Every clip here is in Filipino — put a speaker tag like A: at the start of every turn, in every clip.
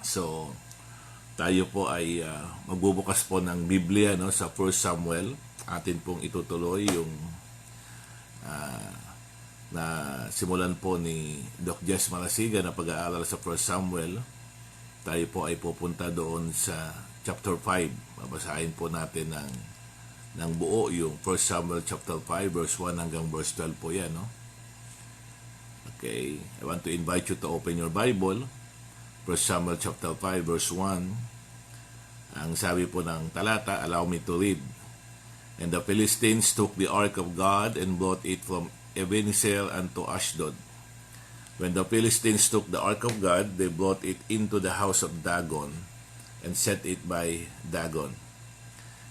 A: So, tayo po ay magbubukas po ng Biblia, no, sa 1 Samuel. Atin pong itutuloy yung na simulan po ni Doc Jess Marasiga na pag-aaral sa 1 Samuel. Tayo po ay pupunta doon sa chapter 5. Babasahin po natin ng buo yung 1 Samuel chapter 5 verse 1 hanggang verse 12 po yan, no? Okay, I want to invite you to open your Bible. 1 Samuel chapter 5 verse 1. Ang sabi po ng talata, allow me to read. And the Philistines took the ark of God and brought it from Ebenezer unto Ashdod. When the Philistines took the ark of God, they brought it into the house of Dagon and set it by Dagon.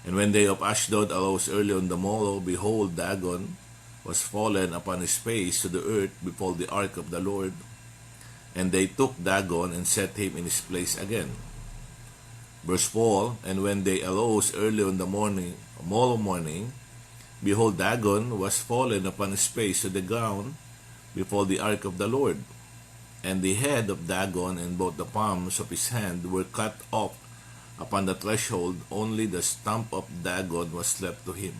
A: And when they of Ashdod arose early on the morrow, behold, Dagon was fallen upon his face to the earth before the ark of the Lord. And they took Dagon and set him in his place again. Verse 4, and when they arose early on the morrow morning, behold, Dagon was fallen upon his face to the ground before the ark of the Lord. And the head of Dagon and both the palms of his hand were cut off upon the threshold, only the stump of Dagon was left to him.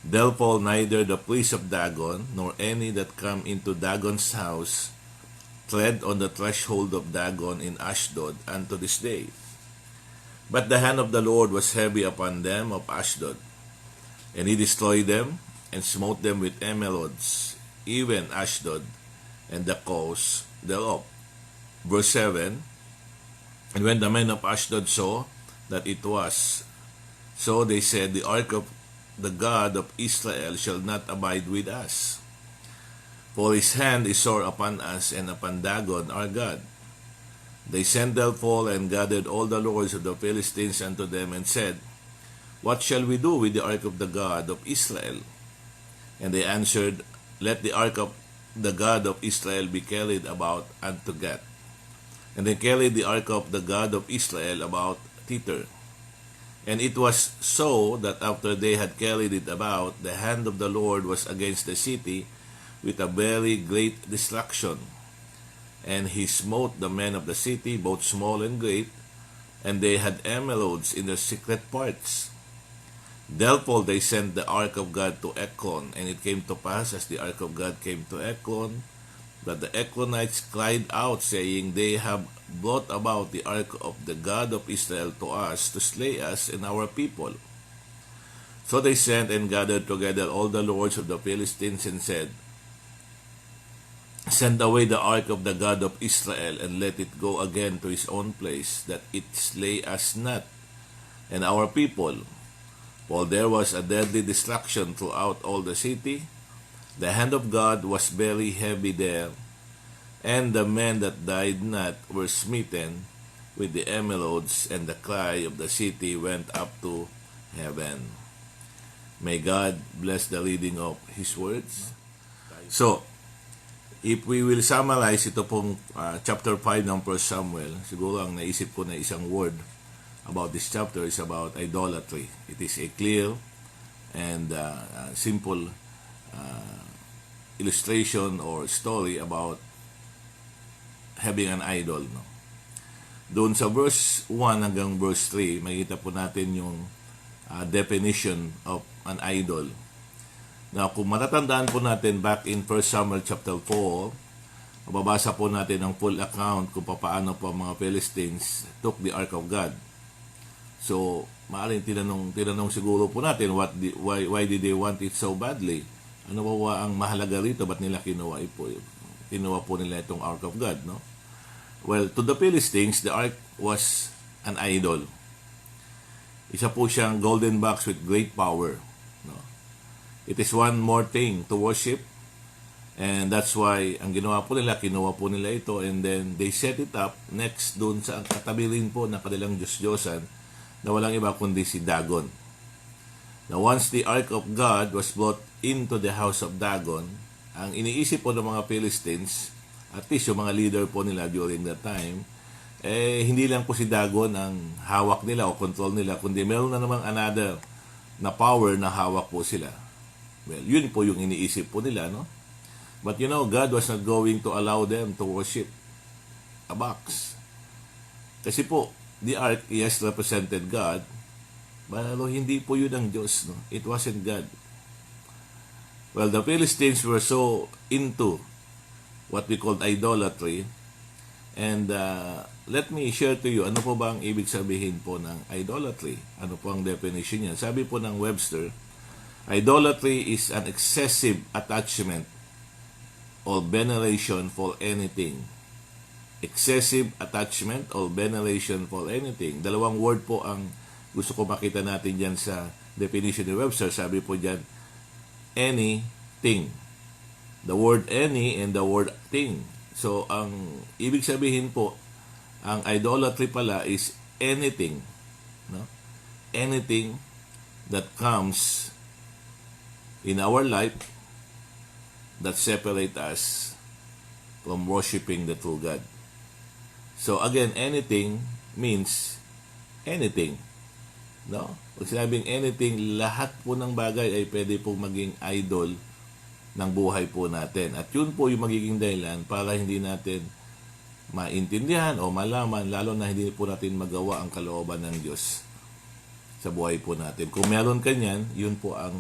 A: Therefore neither the priests of Dagon, nor any that come into Dagon's house, tread on the threshold of Dagon in Ashdod unto this day. But the hand of the Lord was heavy upon them of Ashdod, and he destroyed them, and smote them with emerods, even Ashdod, and the coast thereof. Verse 7, and when the men of Ashdod saw that it was so, they said, the ark of the God of Israel shall not abide with us. For his hand is sore upon us, and upon Dagon our God. They sent therefore and gathered all the lords of the Philistines unto them, and said, what shall we do with the ark of the God of Israel? And they answered, let the ark of the God of Israel be carried about unto Gath. And they carried the ark of the God of Israel about thither. And it was so that after they had carried it about, the hand of the Lord was against the city with a very great destruction. And he smote the men of the city, both small and great, and they had emerods in their secret parts. Therefore they sent the ark of God to Ekron, and it came to pass, as the ark of God came to Ekron, that the Ekronites cried out, saying, they have brought about the ark of the God of Israel to us, to slay us and our people. So they sent and gathered together all the lords of the Philistines, and said, send away the ark of the God of Israel, and let it go again to his own place, that it slay us not and our people. For there was a deadly destruction throughout all the city. The hand of God was very heavy there, and the men that died not were smitten with the emerods, and the cry of the city went up to heaven. May God bless the reading of His words. So, if we will summarize ito pong chapter 5 ng 1 Samuel, siguro ang naisip ko na isang word about this chapter is about idolatry. It is a clear and simple illustration or story about having an idol. No? Doon sa verse 1 hanggang verse 3, makikita po natin yung definition of an idol. Now, kung matatandaan po natin back in 1 Samuel chapter 4, mababasa po natin ang full account kung paano po mga Philistines took the ark of God. So, maaaring tinanong siguro po natin, why did they want it so badly? Ano ba ang mahalaga rito? Ba't nila kinuha po nila itong ark of God, no? Well, to the Philistines, the ark was an idol. Isa po siyang golden box with great power. No? It is one more thing to worship, and that's why ang ginawa po nila, kinuha po nila ito, and then they set it up next doon sa katabi rin po ng kanilang Diyos-Diyosan na walang iba kundi si Dagon. Now once the ark of God was brought into the house of Dagon, ang iniisip po ng mga Philistines, at least yung mga leader po nila during that time, hindi lang po si Dagon ang hawak nila o control nila, kundi meron na namang another na power na hawak po sila. Well, yun po yung iniisip po nila, no? But God was not going to allow them to worship a box. Kasi po, the ark, yes, represented God, pero hindi po yun ang Diyos. No? It wasn't God. Well, the Philistines were so into what we called idolatry. And let me share to you, ano po ba ang ibig sabihin po ng idolatry? Ano po ang definition niya? Sabi po ng Webster, idolatry is an excessive attachment or veneration for anything. Excessive attachment or veneration for anything. Dalawang word po ang gusto ko makita natin dyan sa definition ni Webster. Sabi po dyan, anything. The word any and the word thing. So, ang ibig sabihin po, ang idolatry pala is anything. No? Anything that comes in our life that separate us from worshiping the true God. So again, anything means anything. No? Pag sinabing anything, lahat po ng bagay ay pwede pong maging idol ng buhay po natin. At yun po yung magiging dahilan para hindi natin maintindihan o malaman, lalo na hindi po natin magawa ang kalooban ng Diyos sa buhay po natin. Kung meron ka niyan, yun po ang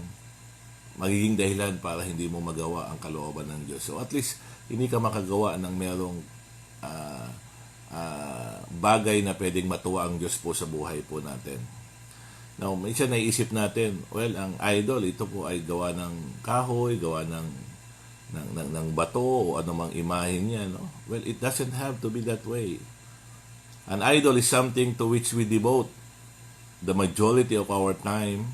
A: magiging dahilan para hindi mo magawa ang kalooban ng Diyos. So at least, hindi ka makagawa ng merong bagay na pwedeng matuwa ang Diyos po sa buhay po natin. Now, minsan naiisip natin, well, ang idol, ito po ay gawa ng kahoy, gawa ng bato, o anumang imahe niya, no? Well, it doesn't have to be that way. An idol is something to which we devote the majority of our time,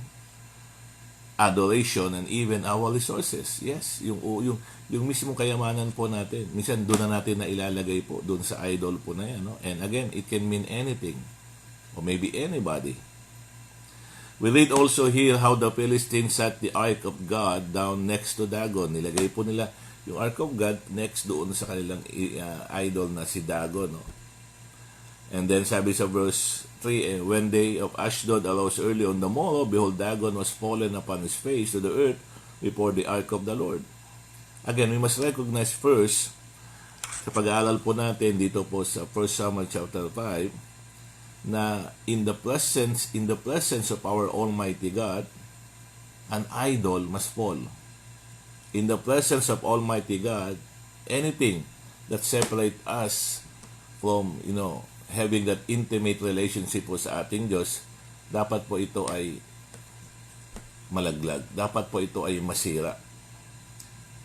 A: adoration, and even our resources. Yes, yung mismong kayamanan po natin. Minsan doon na natin na ilalagay po doon sa idol po na yan, no? And again, it can mean anything or maybe anybody. We read also here how the Philistines set the Ark of God down next to Dagon. Nilagay po nila yung Ark of God next doon sa kanilang idol na si Dagon. No? And then sabi sa verse 3, when day of Ashdod arose early on the morrow, behold, Dagon was fallen upon his face to the earth before the Ark of the Lord. Again, we must recognize first, sa pag-aaral po natin dito po sa 1 Samuel chapter 5, na in the presence of our Almighty God, an idol must fall. In the presence of Almighty God, anything that separate us from, having that intimate relationship po sa ating Diyos, dapat po ito ay malaglag. Dapat po ito ay masira.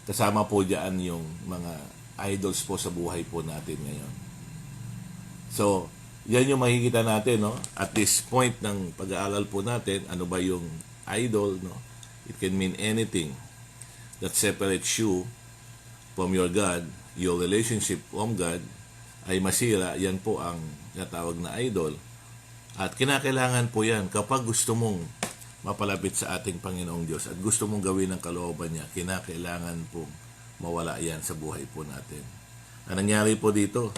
A: Kasama po diyan yung mga idols po sa buhay po natin ngayon. So, yan yung makikita natin, no? At this point ng pag-aaral po natin, ano ba yung idol, no? It can mean anything that separates you from your God, your relationship from God, ay masira. Yan po ang natawag na idol. At kinakailangan po yan kapag gusto mong mapalapit sa ating Panginoong Diyos at gusto mong gawin ang kalooban niya, kinakailangan pong mawala yan sa buhay po natin. Ang nangyari po dito,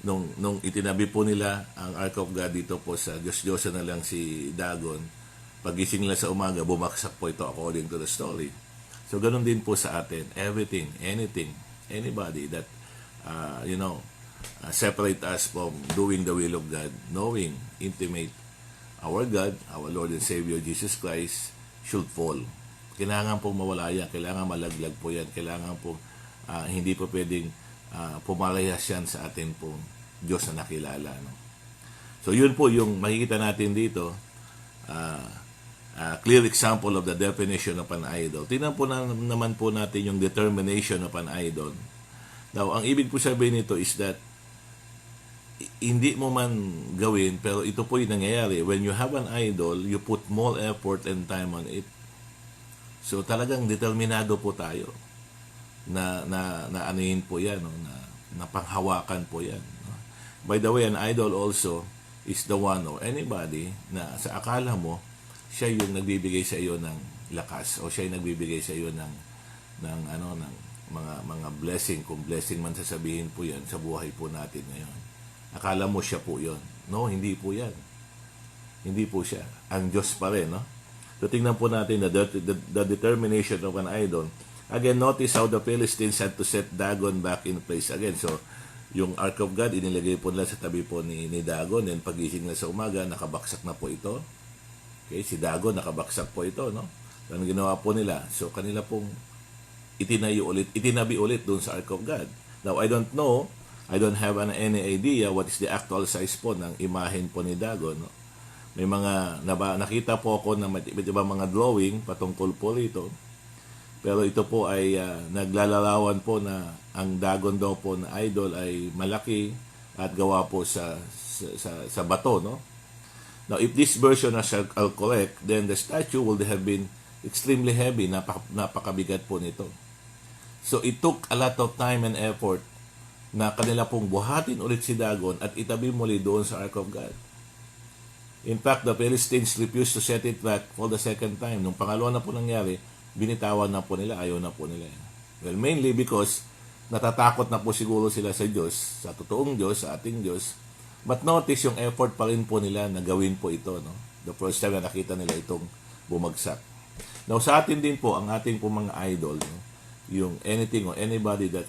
A: nung itinabi po nila ang Ark of God dito po sa Diyos-Diyosa na lang si Dagon, pagising nila sa umaga, bumaksak po ito according to the story. So, ganun din po sa atin. Everything, anything, anybody that, separate us from doing the will of God, knowing, intimate, our God, our Lord and Savior, Jesus Christ, should fall. Kailangan pong mawala yan. Kailangan malaglag po yan. Kailangan pong hindi po pwedeng pumalayas yan sa atin pong Diyos na nakilala. No? So yun po yung makikita natin dito, clear example of the definition of an idol. Tingnan po naman po natin yung determination of an idol. Now, ang ibig po sabihin nito is that hindi mo man gawin, pero ito po yung nangyayari. When you have an idol, you put more effort and time on it. So talagang determinado po tayo na anuhin po yan, no? na panghawakan po yan. No? By the way, an idol also is the one or anybody na sa akala mo, siya yung nagbibigay sa iyo ng lakas o siya yung nagbibigay sa iyo ng mga blessing, kung blessing man sasabihin po yan sa buhay po natin ngayon. Akala mo siya po yon. No, hindi po yan. Hindi po siya. Ang Diyos pa rin, no? So, tingnan po natin the determination of an idol. Again, notice how the Philistines had to set Dagon back in place again. So, Yung Ark of God, inilagay po nila sa tabi po ni Dagon. Then pagising na sa umaga, nakabaksak na po ito. Okay, si Dagon, nakabaksak po ito, no? Ano ginawa po nila? So, kanila pong itinabi ulit doon sa Ark of God. Now, I don't know, I don't have any idea what is the actual size po ng imahen po ni Dagon, no? May mga nakita po ako na iba mga drawing patungkol po rito. Pero ito po ay naglalarawan po na ang Dagon daw po na idol ay malaki at gawa po sa bato, no? Now, if this version is correct, then the statue would have been extremely heavy, napakabigat po nito. So, it took a lot of time and effort na kanila pong buhatin ulit si Dagon at itabi muli doon sa Ark of God. In fact, the Philistines refused to set it back for the second time. Nung pangalawa na po nangyari, binitawan na po nila, ayaw na po nila. Well, mainly because natatakot na po siguro sila sa Diyos, sa totoong Diyos, sa ating Diyos. But notice yung effort pa rin po nila na gawin po ito, no? The first time na nakita nila itong bumagsak. Now, sa atin din po, ang ating po mga idol, no? Yung anything or anybody that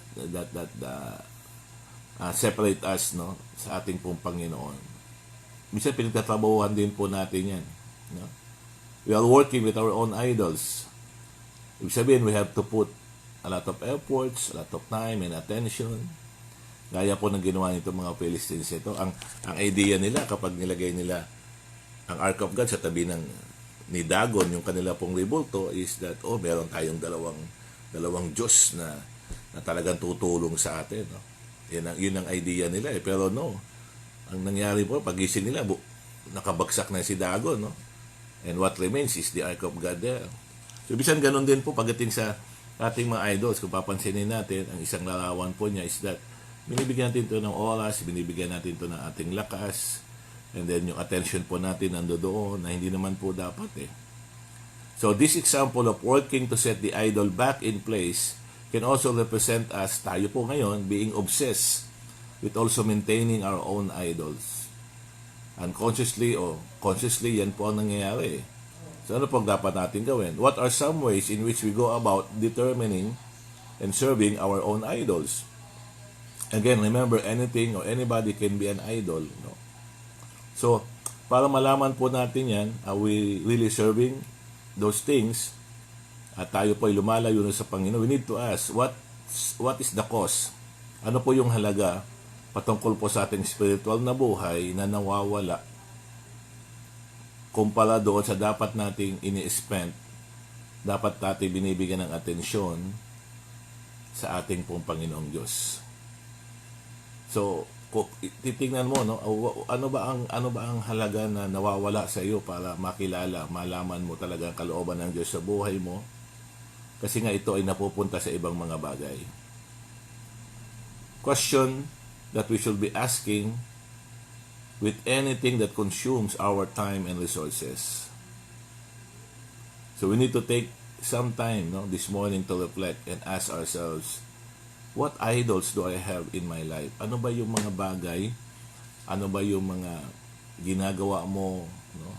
A: separate us, no, sa ating pong Panginoon. Minsan pinagtatrabahuhan din po natin yan, no? We are working with our own idols. Ibig sabihin, we have to put a lot of efforts, a lot of time and attention. Gaya po ng ginawa nito mga Philistines ito. Ang idea nila kapag nilagay nila ang Ark of God sa tabi ni Dagon, yung kanila pong rebulto, is that, meron tayong dalawang Diyos na talagang tutulong sa atin, no? Yun ang idea nila eh. Pero no, ang nangyari po, pagising nila, nakabagsak na si Dagon, no? And what remains is the Ark of God there. So, bisan ganun din po pagdating sa ating mga idols. Kung papansinin natin, ang isang larawan po niya is that binibigyan natin ito ng oras, binibigyan natin ito ng ating lakas, and then yung attention po natin nandoon na hindi naman po dapat eh. So, this example of working to set the idol back in place can also represent us, tayo po ngayon, being obsessed with also maintaining our own idols. Unconsciously o consciously, yan po ang nangyayari. So, ano po dapat natin gawin? What are some ways in which we go about determining and serving our own idols? Again, remember, anything or anybody can be an idol. No? So, para malaman po natin yan, are we really serving those things? At tayo po ay lumalayo na sa Panginoon. We need to ask, what is the cause? Ano po yung halaga patungkol po sa ating spiritual na buhay na nawawala kumpara doon sa dapat nating ini-spend, dapat natin binibigyan ng atensyon sa ating pong Panginoong Diyos. So, titingnan mo, no, ano ba ang halaga na nawawala sa iyo para makilala, malaman mo talaga ang kalooban ng Diyos sa buhay mo? Kasi nga ito ay napupunta sa ibang mga bagay. Question that we should be asking with anything that consumes our time and resources. So we need to take some time, no, this morning to reflect and ask ourselves, what idols do I have in my life? Ano ba yung mga bagay? Ano ba yung mga ginagawa mo, no?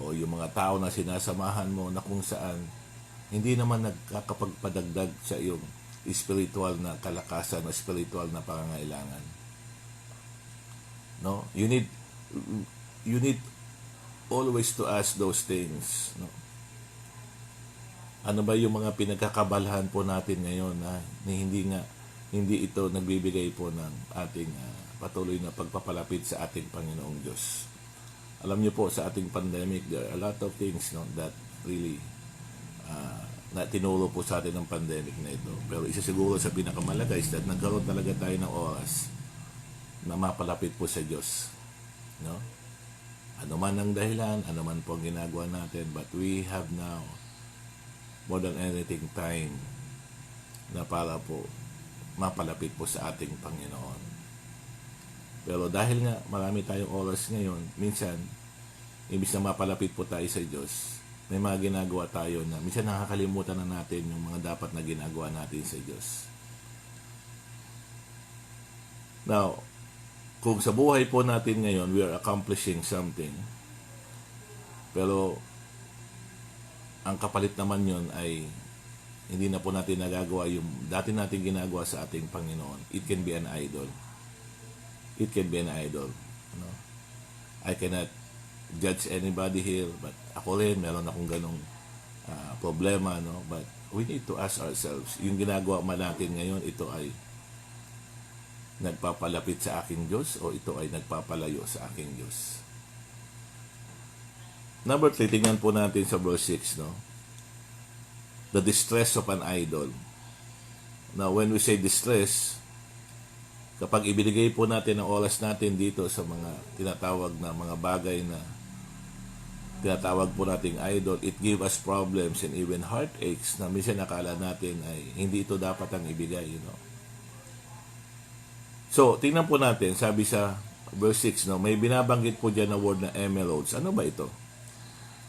A: O yung mga tao na sinasamahan mo na kung saan hindi naman nagkakapagpadagdag sa iyong spiritual na kalakasan o spiritual na pangangailangan. No, you need always to ask those things, no? Ano ba yung mga pinagkakabalahan po natin ngayon na hindi ito nagbibigay po ng ating patuloy na pagpapalapit sa ating Panginoong Diyos. Alam niyo po, sa ating pandemic, there are a lot of things, no, that really na tinuro po sa atin ng pandemic na ito. Pero isa siguro sa pinakamalaga is that nagkaroon talaga tayo ng oras na mapalapit po sa Diyos, no? Ano man ang dahilan, ano man po ang ginagawa natin, but we have now more than anything time na para po mapalapit po sa ating Panginoon. Pero dahil nga marami tayong oras ngayon, minsan imbis na mapalapit po tayo sa Diyos, may mga ginagawa tayo na minsan nakakalimutan na natin yung mga dapat na ginagawa natin sa Diyos. Now, kung sa buhay po natin ngayon, we are accomplishing something, pero ang kapalit naman yun ay hindi na po natin nagagawa yung dati natin ginagawa sa ating Panginoon. It can be an idol. It can be an idol. No? I cannot judge anybody here, but ako rin, meron akong ganong problema, no? But we need to ask ourselves, yung ginagawa man natin ngayon, ito ay nagpapalapit sa aking Diyos o ito ay nagpapalayo sa aking Diyos? Number 3, tingnan po natin sa verse 6, no? The distress of an idol. Now, when we say distress, kapag ibinigay po natin ang oras natin dito sa mga tinatawag na mga bagay na tinatawag po nating idol, it give us problems and even heartaches na minsan nakala natin ay hindi ito dapat ang ibigay, you know. So, tingnan po natin, sabi sa verse 6, no, may binabanggit po dyan na word na emerods. Ano ba ito?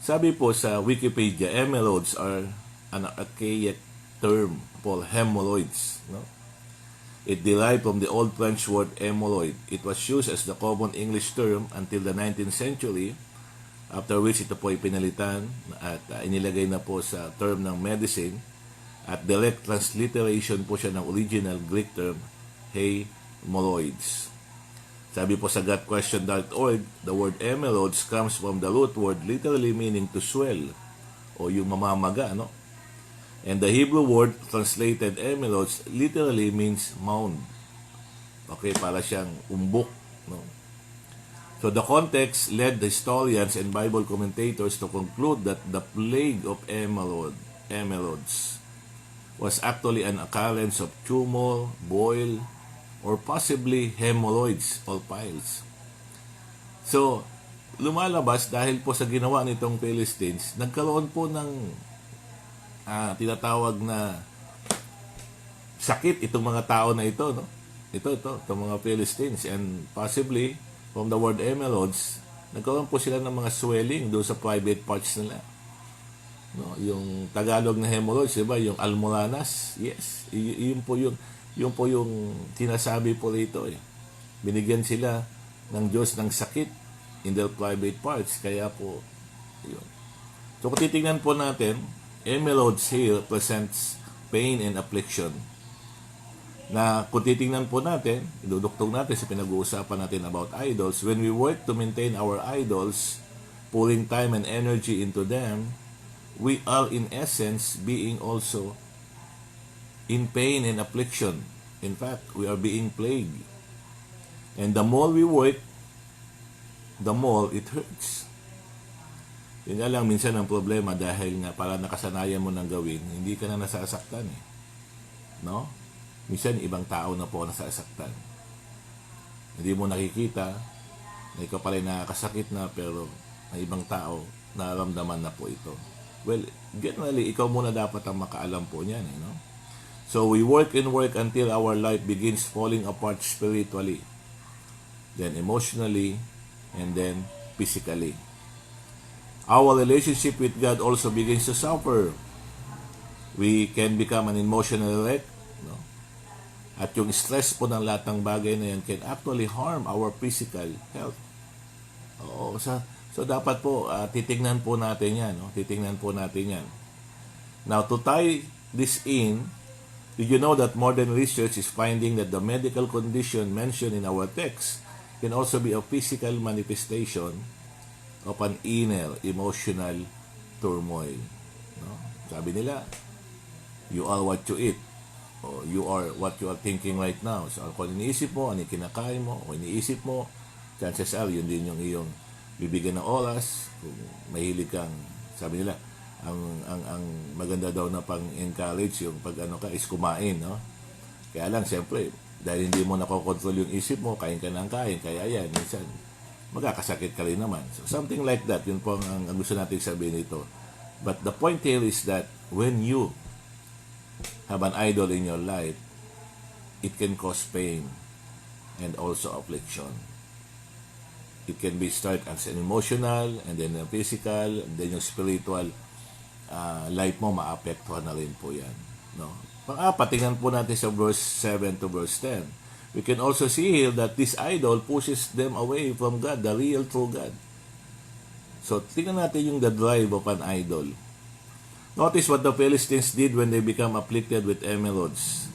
A: Sabi po sa Wikipedia, emerods are an archaic term for hemorrhoids. No? It derived from the Old French word hemorrhoid. It was used as the common English term until the 19th century, after which ito po ay pinalitan at inilagay na po sa term ng medicine at direct transliteration po siya ng original Greek term hemorrhoids. Sabi po sa gotquestion.org, the word emerods comes from the root word literally meaning to swell o yung mamamaga, no? And the Hebrew word translated emerods literally means mound. Okay, para siyang umbok, no? So the context led the historians and Bible commentators to conclude that the plague of emerods was actually an occurrence of tumor, boil, or possibly hemorrhoids or piles. So, lumalabas dahil po sa ginawa nitong Philistines, nagkaroon po ng tinatawag na sakit itong mga tao na ito, no? Itong mga Philistines, and possibly from the word emerods, nagkaroon po sila ng mga swelling doon sa private parts nila. No, yung Tagalog na hemorrhoids, diba? Yung almoranas, yes, yun po yung tinasabi po rito eh. Binigyan sila ng Diyos ng sakit in their private parts. Kaya po, yun. So kung titingnan po natin, emerods here presents pain and affliction. Na kung titingnan po natin, iduduktong natin sa pinag-uusapan natin about idols, when we work to maintain our idols, pouring time and energy into them, we are in essence being also in pain and affliction. In fact, we are being plagued. And the more we work, the more it hurts. Yun nga lang minsan ang problema dahil nga para nakasanayan mo ng gawin, hindi ka na nasasaktan eh. No? Minsan ibang tao na po nasasaktan. Hindi mo nakikita na ikaw pala nakakasakit na pero may ibang tao nararamdaman na po ito. Well, generally, ikaw muna dapat ang makaalam po niyan eh, no? So we work and work until our life begins falling apart spiritually, then emotionally, and then physically. Our relationship with God also begins to suffer. We can become an emotional wreck, no? At yung stress po ng lahat ng bagay na yan can actually harm our physical health. Oo, so dapat po titingnan po natin yan, no? Titingnan po natin yan. Now to tie this in, did you know that modern research is finding that the medical condition mentioned in our text can also be a physical manifestation of an inner emotional turmoil? No? Sabi nila, you are what you eat, o you are what you are thinking right now. So kung iniisip mo, ano kinakain mo, o iniisip mo, chances are yun din yung iyong bibigyan ng oras. Kung mahilig kang, sabi nila, ang maganda daw na pang-encourage yung pag ano ka is kumain, no? Kaya lang, siyempre, dahil hindi mo nakokontrol yung isip mo, kain ka ng kain, kaya yan, minsan, magkakasakit ka rin naman. So, something like that, yun po ang gusto natin sabihin ito. But the point here is that when you have an idol in your life, it can cause pain and also affliction. It can be start as an emotional, and then a physical, and then yung spiritual life mo, maapektuhan na rin po yan. No? Pang-apat, tingnan po natin sa verse 7 to verse 10. We can also see here that this idol pushes them away from God, the real true God. So, tingnan natin yung the drive of an idol. Notice what the Philistines did when they become afflicted with emerods.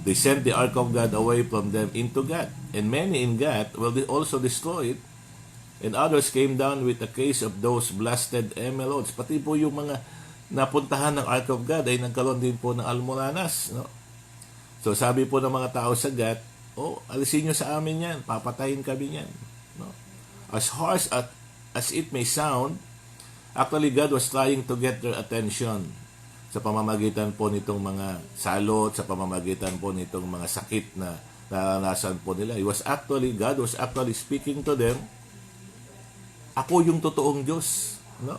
A: They sent the ark of God away from them into Gath, and many in Gath will also destroy it, and others came down with a case of those blasted emerods. Pati po yung mga napuntahan ng ark of God ay nagkaroon din po ng almoranas. No? So sabi po ng mga tao sa Gath, alisin nyo sa amin yan, papatayin kami yan. No? As harsh as it may sound, actually God was trying to get their attention sa pamamagitan po nitong mga salot, sa pamamagitan po nitong mga sakit na naranasan po nila. God was actually speaking to them, ako yung totoong Diyos. No?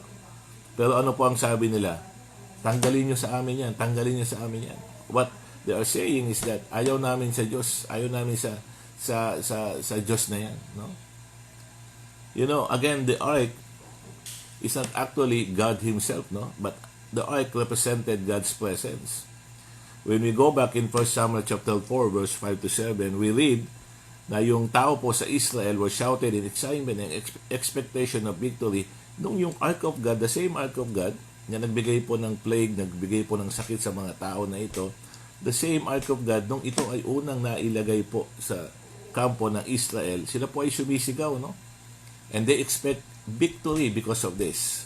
A: Pero ano po ang sabi nila? Tanggalin nyo sa amin yan, tanggalin nyo sa amin yan. What they are saying is that ayaw namin sa Diyos, ayaw namin sa Diyos na yan. No? You know, again, the ark is not actually God Himself, no? But the ark represented God's presence. When we go back in 1 Samuel chapter 4, verse 5 to 7, we read na yung tao po sa Israel were shouted in excitement and expectation of victory nung yung ark of God, the same ark of God, na nagbigay po ng plague, nagbigay po ng sakit sa mga tao na ito, the same ark of God, nung ito ay unang nailagay po sa kampo ng Israel, sila po ay sumisigaw, no? And they expect victory because of this.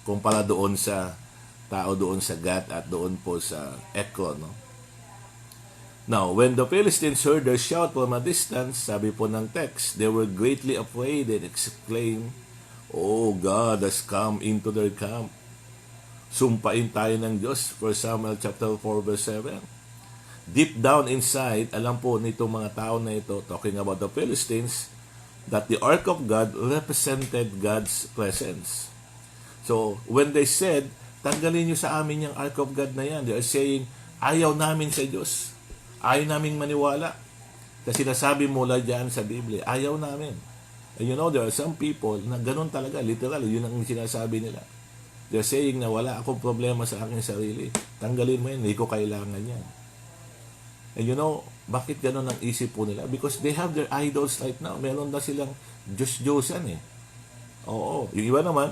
A: Kumpara doon sa tao doon sa Gath at doon po sa Ekron, no? Now, when the Philistines heard their shout from a distance, sabi po ng text, they were greatly afraid and exclaimed, "Oh, God has come into their camp." Sumpain tayo ng Diyos. 1 Samuel chapter 4 verse 7. Deep down inside, alam po nitong mga tao na ito, talking about the Philistines, that the ark of God represented God's presence. So, when they said, tanggalin nyo sa amin yung ark of God na yan, they are saying, ayaw namin sa Diyos. Ayaw namin maniwala. Kasi nasabi mula dyan sa Biblia, ayaw namin. And you know, there are some people na ganun talaga, literal, yun ang sinasabi nila. They're saying na wala akong problema sa aking sarili. Tanggalin mo yan, hindi ko kailangan yan. And you know, bakit ganun ang isip po nila? Because they have their idols right now. Meron na silang Diyos-Diyosan eh. Oo. Yung iba naman,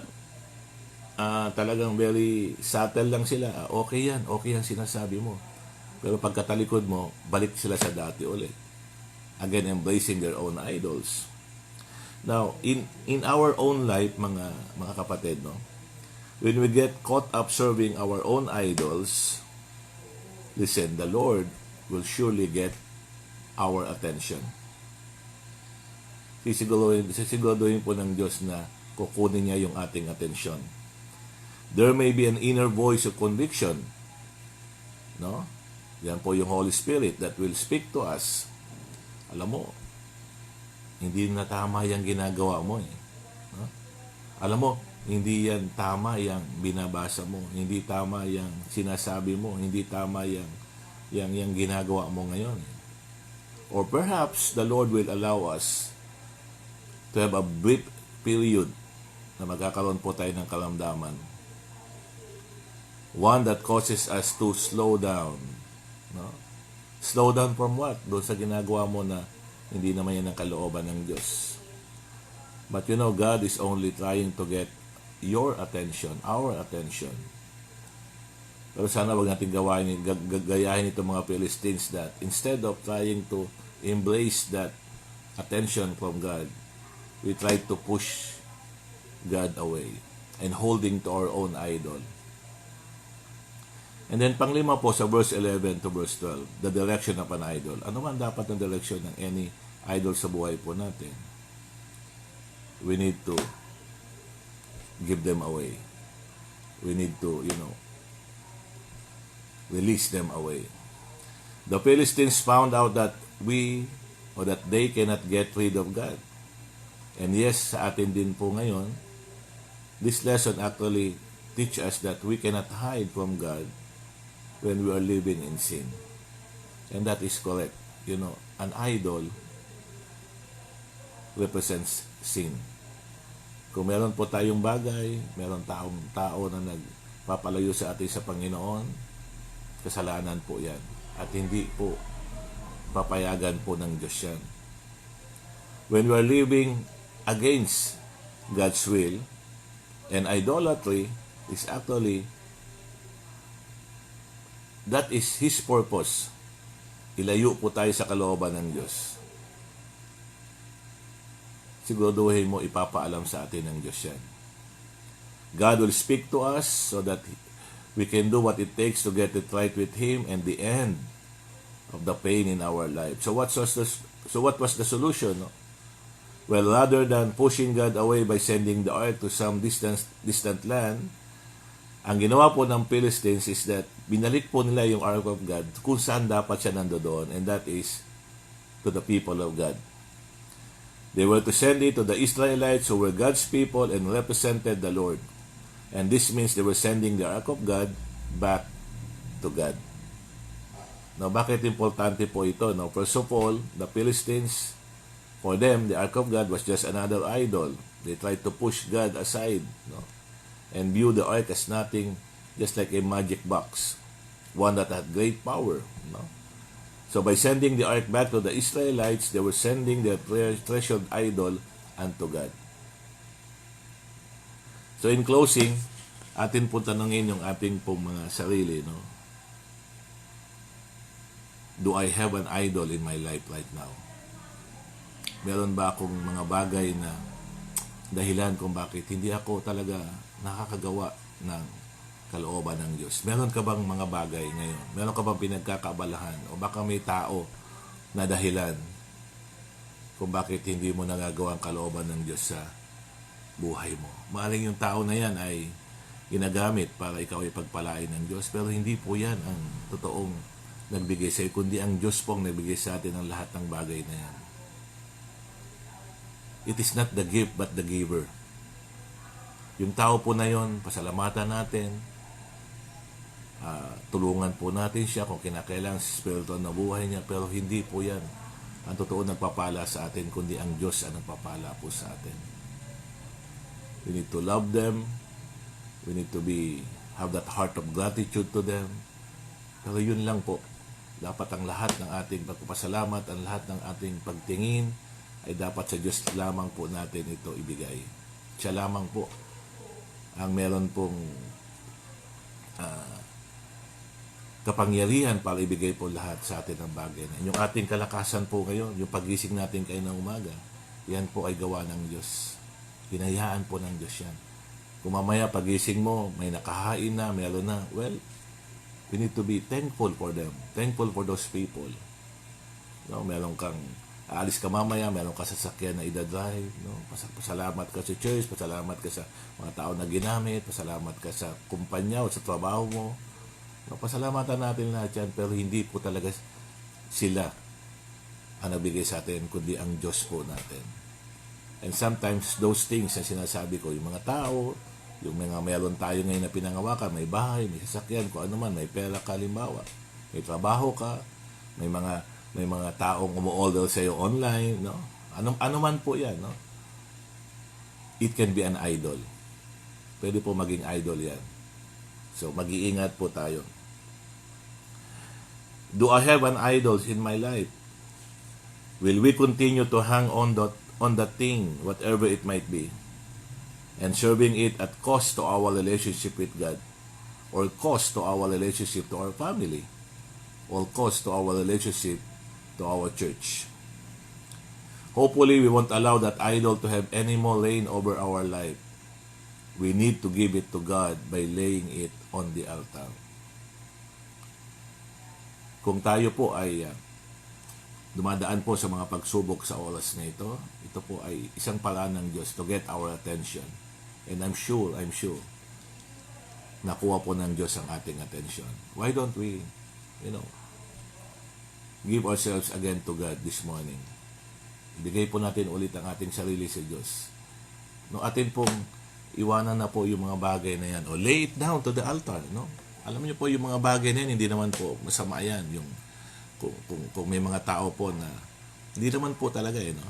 A: talagang very subtle lang sila. Okay yan sinasabi mo. Pero pagkatalikod mo, balik sila sa dati ulit. Again, embracing their own idols. Now, in our own life, mga kapatid, no? When we get caught up serving our own idols, listen, the Lord will surely get our attention. Sisiguraduhin po ng Diyos na kukunin niya yung ating atensyon. There may be an inner voice of conviction, no? Yan po yung Holy Spirit that will speak to us. Alam mo, hindi na tama yung ginagawa mo eh. No? Alam mo, hindi yan tama yung binabasa mo, hindi tama yung sinasabi mo, hindi tama yung ginagawa mo ngayon. Or perhaps the Lord will allow us to have a brief period na magkakaroon po tayo ng kalamdaman. One that causes us to slow down. No? Slow down from what? Doon sa ginagawa mo na hindi naman yan ang kalooban ng Diyos. But you know, God is only trying to get your attention, our attention. Pero sana wag natin gayahin itong mga Philistines that instead of trying to embrace that attention from God, we try to push God away and holding to our own idol. And then panglima po sa verse 11 to verse 12, the direction of an idol. Ano man dapat ang direction ng any idol sa buhay po natin? We need to give them away. We need to, release them away. The Philistines found out that they cannot get rid of God. And yes, sa atin din po ngayon, this lesson actually teach us that we cannot hide from God when we are living in sin. And that is correct. An idol represents sin. Kung meron po tayong bagay, meron tao na nagpapalayo sa atin sa Panginoon, kasalanan po yan. At hindi po papayagan po ng Diyos yan. When we are living against God's will, and idolatry is actually That is His purpose. Ilayo po tayo sa kalooban ng Diyos. Siguraduhin mo, ipapaalam sa atin ng Diyos yan. God will speak to us so that we can do what it takes to get it right with Him and the end of the pain in our life. So what was the solution? No? Well, rather than pushing God away by sending the ark to some distant land, ang ginawa po ng Philistines is that binalik po nila yung Ark of God kung saan dapat siya nandoon, and that is to the people of God. They were to send it to the Israelites who were God's people and represented the Lord. And this means they were sending the Ark of God back to God. Now, bakit importante po ito? Now, first of all, the Philistines, for them, the Ark of God was just another idol. They tried to push God aside, no? And view the ark as nothing, just like a magic box, one that had great power. No? So by sending the ark back to the Israelites, they were sending their treasured idol unto God. So in closing, atin po tanungin yung ating pong mga sarili. No? Do I have an idol in my life right now? Meron ba akong mga bagay na dahilan kung bakit hindi ako talaga nakakagawa ng kalooban ng Diyos? Meron ka bang mga bagay ngayon? Meron ka bang pinagkakabalahan? O baka may tao na dahilan kung bakit hindi mo nagagawa ang kalooban ng Diyos sa buhay mo? Maaring yung tao na yan ay ginagamit para ikaw ay pagpalain ng Diyos, pero hindi po yan ang totoong nagbigay sa iyo, kundi ang Diyos po ang nagbigay sa atin ng lahat ng bagay na yan. It is not the gift but the giver. Yung tao po na yon, pasalamatan natin, tulungan po natin siya kung kinakailangan sa spiritual na buhay niya, pero hindi po yan ang totoo nagpapala sa atin, kundi ang Diyos ang nagpapala po sa atin. We need to love them. We need to have that heart of gratitude to them. Pero yun lang po. Dapat ang lahat ng ating pagpapasalamat, ang lahat ng ating pagtingin, ay dapat sa Diyos lamang po natin ito ibigay. Siya lamang po ang meron pong kapangyarihan para ibigay po lahat sa atin ang bagay na. Yung ating kalakasan po ngayon, yung pagising natin kayo ng umaga, yan po ay gawa ng Diyos. Hinayaan po ng Diyos yan. Kung mamaya pagising mo, may nakahain na, meron na, well, we need to be thankful for them. Thankful for those people. No, meron kang aalis ka mamaya, meron ka sasakyan na idadrive, no? Pasalamat ka sa church, pasalamat ka sa mga tao na ginamit, pasalamat ka sa kumpanya o sa trabaho mo. No? Pasalamatan natin lahat yan, pero hindi po talaga sila ang nabigay sa atin, kundi ang Diyos po natin. And sometimes those things na sinasabi ko, yung mga tao, yung mga meron tayo ngayon na pinangawakan, may bahay, may sasakyan, kung ano man, may pera ka, halimbawa, may trabaho ka, may mga taong umu-order sa iyo online, no? Ano man po 'yan, no? It can be an idol. Pwede po maging idol 'yan. So mag-iingat po tayo. Do I have an idol in my life? Will we continue to hang on that thing, whatever it might be, and serving it at cost to our relationship with God, or cost to our relationship to our family, or cost to our relationship to our church? Hopefully, we won't allow that idol to have any more reign over our life. We need to give it to God by laying it on the altar. Kung tayo po ay dumadaan po sa mga pagsubok sa oras na ito po ay isang paraan ng Diyos to get our attention. And I'm sure, nakuha po ng Diyos ang ating attention. Why don't we, give ourselves again to God this morning? Ibigay po natin ulit ang ating sarili sa Diyos. No, atin pong iwanan na po yung mga bagay na yan. O lay it down to the altar. No? Alam niyo po yung mga bagay na yan, hindi naman po masama yan. Yung, kung may mga tao po na hindi naman po talaga no?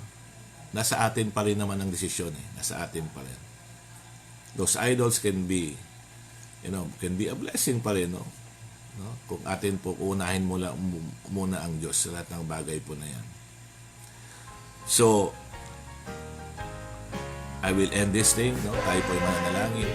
A: Nasa atin pa rin naman ang desisyon Nasa atin pa rin. Those idols can be a blessing pa rin, no? Kung atin po unahin muna ang Diyos sa lahat ng bagay po na yan. So, I will end this thing, no? Tayo po ay mananalangin.